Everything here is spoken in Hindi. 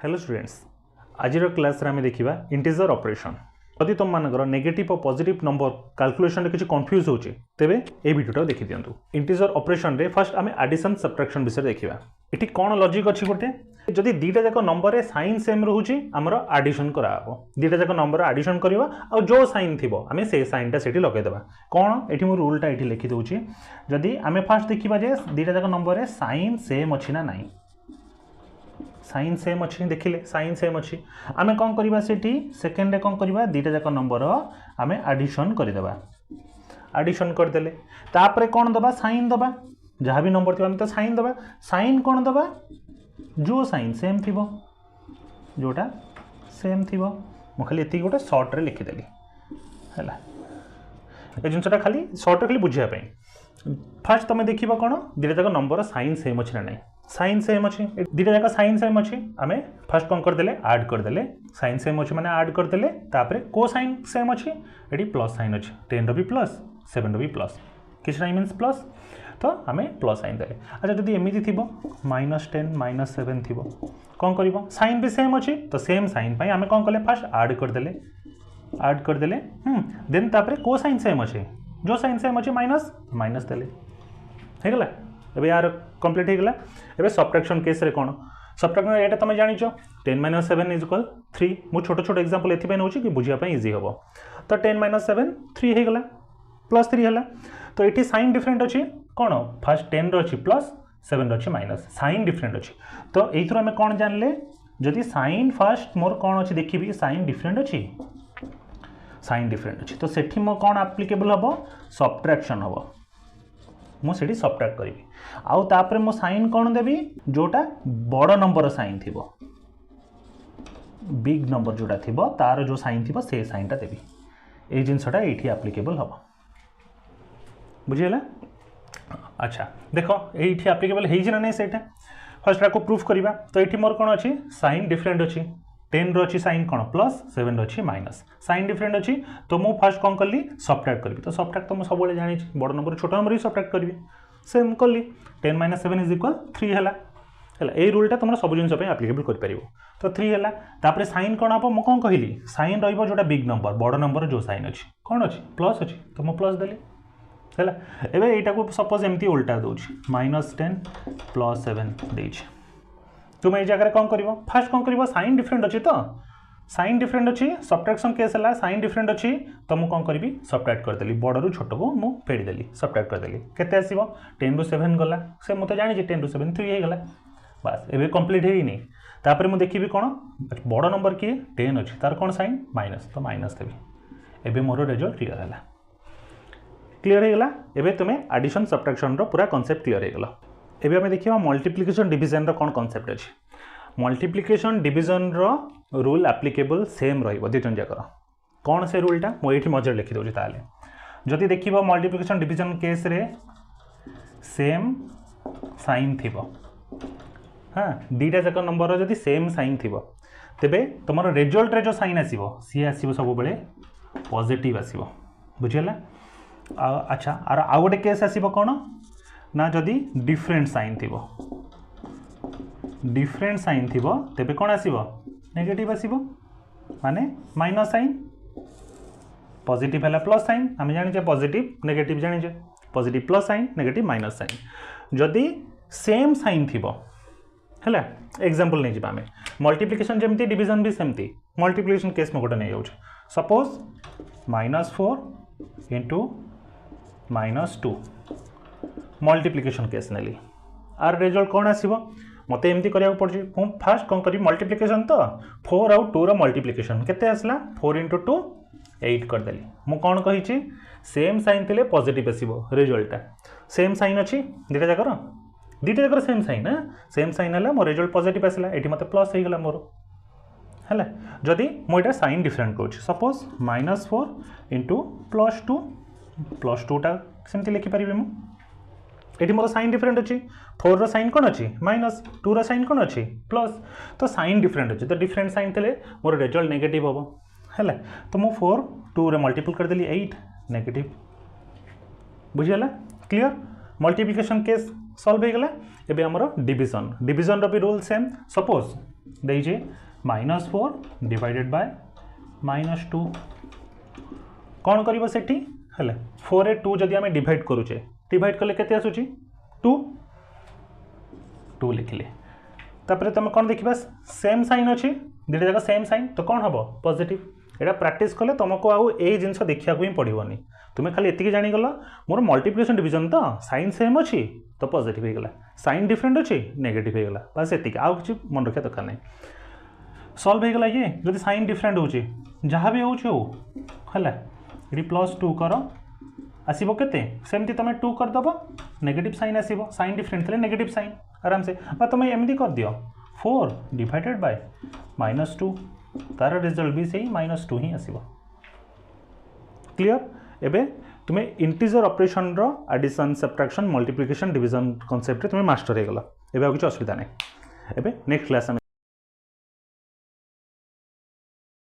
हेलो स्टूडेंट्स, आज क्लास आम देखा इंटीजर ऑपरेशन। यदि तुम मानकर नेगेटिव और पॉजिटिव नंबर कैलकुलेशन किसी कंफ्यूज हो तेबे ए वीडियो देखी दिंतु। इंटीजर ऑपरेशन रे फर्स्ट आम एडिशन सब्ट्रैक्शन विषय देखा। ये कौन लॉजिक अच्छी गोटे जदि दीटा जाक नंबर साइन सेम रोचे आमर आडिशन कराव। दीटा जाक नंबर आडिशन करवा आ जो साइन थी आम से साइनटा से लगेदेवा। कौन ये मो रूलटा ये लिखिदे जदि आम फास्ट देखा जे दीटा जाक नंबर साइन सेम अच्छी ना नाई। साइन सेम अच्छी देखिले साइन सेम अच्छी आमे कौन करवा सेकेंड कौन करवा दीटा जाक नंबर आमे आडिशन करदेबा। आडिशन करदेले तापरे कौन दबा साइन दबा जहाँ भी नंबर थी तो साइन दबा। साइन कौन दबा जो साइन सेम थी जोटा सेम थी मु खाली एति गोटे सर्ट रे लिखिदेली है ये जिनसा खाली सर्ट खाली बुझापी। फास्ट तुम देखा कौन दीटा जाक नंबर साइन सेम अच्छी ना नहीं। साइन सेम अच्छी दीटा जाक साइन सेम अच्छी आम फास्ट कौन करदे आड करदे साइन सेम अच्छी मैंने आड करदे तापर को साइन सेम अच्छी ये प्लस साइन अच्छी 10 रो भी प्लस 7 रो भी प्लस किसी ना मीन्स प्लस तो आम प्लस साइन दे। अच्छा जब एमती थी -10 -7 थी कौन कर साइन भी सेम अच्छी तो सेम साइन पर आम कौन कले फास्ट आड करदे देन तापर को साइन सेम अच्छी जो साइन सेम अच्छी माइनस माइनस देले होगला। एबे यार कंप्लीट होगला। एबे सब्ट्रैक्शन केस रे कौन सब्ट्रैक्शन एटा तुम जानिछ 10 - 7 = 3। मु छोट छोट एग्जांपल एथि नौ कि बुझिया पई इजी हबो। तो 10 - 7 3 होगला प्लस 3 है। तो ये साइन डिफरेंट अच्छी कौन फास्ट 10 रही प्लस 7 रही माइनस साइन डिफरेंट अच्छी। तो ये आम कौन जानले जदि साइन फास्ट मोर कौन अच्छी देखी साइन डिफरेंट अच्छी साइन डिफरेंट अच्छी तो सेठी मो कौन एप्लिकेबल हम सब्ट्रैक्शन हम मुझे सब्ट्रैक्ट करी आउ तापर मो साइन कौन देवी जोटा बड़ नंबर साइन थी बिग नंबर जोटा थी तार जो साइन थी से साइनटा देवी ये जिनसटा ये एप्लिकेबल हम बुझीगला। अच्छा देख ये एप्लिकेबल हो ना से फर्स्ट को प्रूफ करवा। तो ये मोर कौन अच्छी साइन डिफरेंट अच्छी 10 रही साइन कौन प्लस 7 रही माइनस साइन डिफरेंट अच्छी तो मु फास्ट कौन कली सब्ट्रैक्ट करी। तो सब्ट्रैक्ट तो मुझे सब जानी बड़ नंबर छोट नंबर ही सब्ट्रैक्ट करी सेम कली 10 - 7 = 3 है। ये रूलटा तुम सब जिन एप्लिकेबल कर। तो 3 है तापर साइन कौन हम मुझे कौन कहली साइन रोटा बिग नंबर बड़ नंबर जो साइन अच्छी कौन अच्छी प्लस अच्छी तो मुझे प्लस देली है। एवं यहाँ सपोज एमती उल्टा दूसरी -10 + 7 देछि तुम ये जगह कौन कर फास्ट कौन कर साइन डिफरेंट अच्छी तो साइन डिफरेंट अच्छी सब्ट्रैक्शन केस है साइन डिफरेंट अच्छी तो मुझे कौन करी सब्ट्रैक्ट करदेली बड़ छोट को मुझे फेड़देली सब्ट्रैक्ट करदेली केते आसीबो 10 ରୁ 7 गला से मुझे जानी 10 ରୁ 7 3 होगला बस एवं कंप्लीट है नहीं। तापर मुझे देखी कौन बड़ नंबर किए 10 अच्छी तार कौन साइन माइनस तो माइनस देवी एवं मोर रिजल्ट क्लीयर होगला। एवं तुम्हें एडिशन सब्ट्रैक्शन पूरा कॉन्सेप्ट क्लीयर होगला। एबे हमें देखिए मल्टीप्लिकेशन डिवीजन रो कौन कॉन्सेप्ट अच्छी। मल्टीप्लिकेशन डिवीजन रो रूल एप्लिकेबल सेम रहिबो दिजन जाकर कौन से रूलटा मो एठी मजर लिखि दउछि। ताले जदि देखिबो मल्टीप्लिकेशन डिवीजन केस रे सेम साइन थिबो हाँ दीटा जाक नंबर जदि सेम साइन थिबो तेबे तुमर रिजल्ट रे जो साइन आसीबो सी आसीबो सब बेले पॉजिटिव आसीबो बुझियला। अच्छा आर आ गोटे केस आसीबो कौन ना जदि डिफरेंट साइन थी डिफरेंट साइन थी तेबे कौन आसीबो नेगेटिव आसीबो माने माइनस साइन पॉजिटिव है प्लस साइन आम जाने पॉजिटिव नेगेटिव जाने positive plus sign negative minus sign जदि सेम साइन थी है। एग्जांपल नहीं आम मल्टीप्लिकेशन जमती डिवीजन भी सेमती मल्टीप्लिकेशन केस में गोटे नहीं जाऊँ सपोज -4 × -2 मल्टीप्लिकेशन केस नेली आर रिजल्ट कौन आसीबो मते एमती करिया पड़छि मु फास्ट कौन करी मल्टीप्लिकेशन तो 4 आउ 2 रो मल्टीप्लिकेशन केते आसला 4 × 2 8 कर देली मु कौन कहिछि सेम साइन थिले पॉजिटिव आसीबो रिजल्टटा सेम साइन अछि दीटा जाकर सेम साइन हला मो रिजल्ट पॉजिटिव आसला एठी मते प्लस हे गेला मोर हला। जदि मो एटा साइन डिफरेंट कहूँ सपोज -4 × +2 टा सेमती लिखि परिबे मु एठी मोर साइन डिफरेंट अच्छी 4 रो साइन कौन अच्छी माइनस 2 रो साइन कौन अच्छी प्लस तो साइन डिफरेंट अच्छी तो डिफरेंट साइन थे मोर रिजल्ट नेगेटिव हम है। तो मु 4 2 रे मल्टीपल करदेली 8 नेगेटिव बुझीगला क्लीयर। मल्टीप्लिकेशन केस सॉल्व हो गला एबे हमरो डिवीजन डिवीजन रो भी रूल सेम सपोज देइजे -4 डिवाइडेड बाय -2 कौन करिवो सेठी हले 4 रे 2 जदि हमें डिवाइड करूचे डिवाइड कले केते आसुची 2 2 लिखले तापर तुम कौन देखिबा सेम साइन अछि दुटा जगह सेम साइन तो कौन हबो पॉजिटिव एटा प्रैक्टिस कले तुमको आउ ए जिंस देखिया को ही पड़िबोनी तुम्हें खाली एतिकी जानी गला मोर मल्टीप्लिकेशन डिवीजन तो साइन सेम अछि तो पॉजिटिव हो गला साइन डिफरेंट अछि नेगेटिव हो गला बस एतिकी आउ किछि मन रखिया दरकार नै सॉल्व हो गला ये जदि साइन डिफरेंट होछि जहाँ भी होछि हो हला एडी +2 करो आसीबो केते सेमती तमे 2 कर दबो नेगेटिव साइन आसीबो साइन डिफरेंट थले नेगेटिव साइन आराम से बा तमे एमदी कर दियो 4 डिवाइडेड बाय -2 तार रिजल्ट भी सही -2 ही आसीबो क्लियर एबे तुमे इंटीजर ऑपरेशन रो addition subtraction multiplication division concept रे तुमे मास्टर हे गला एबे आ किछ असुविधा नै एबे नेक्स्ट क्लास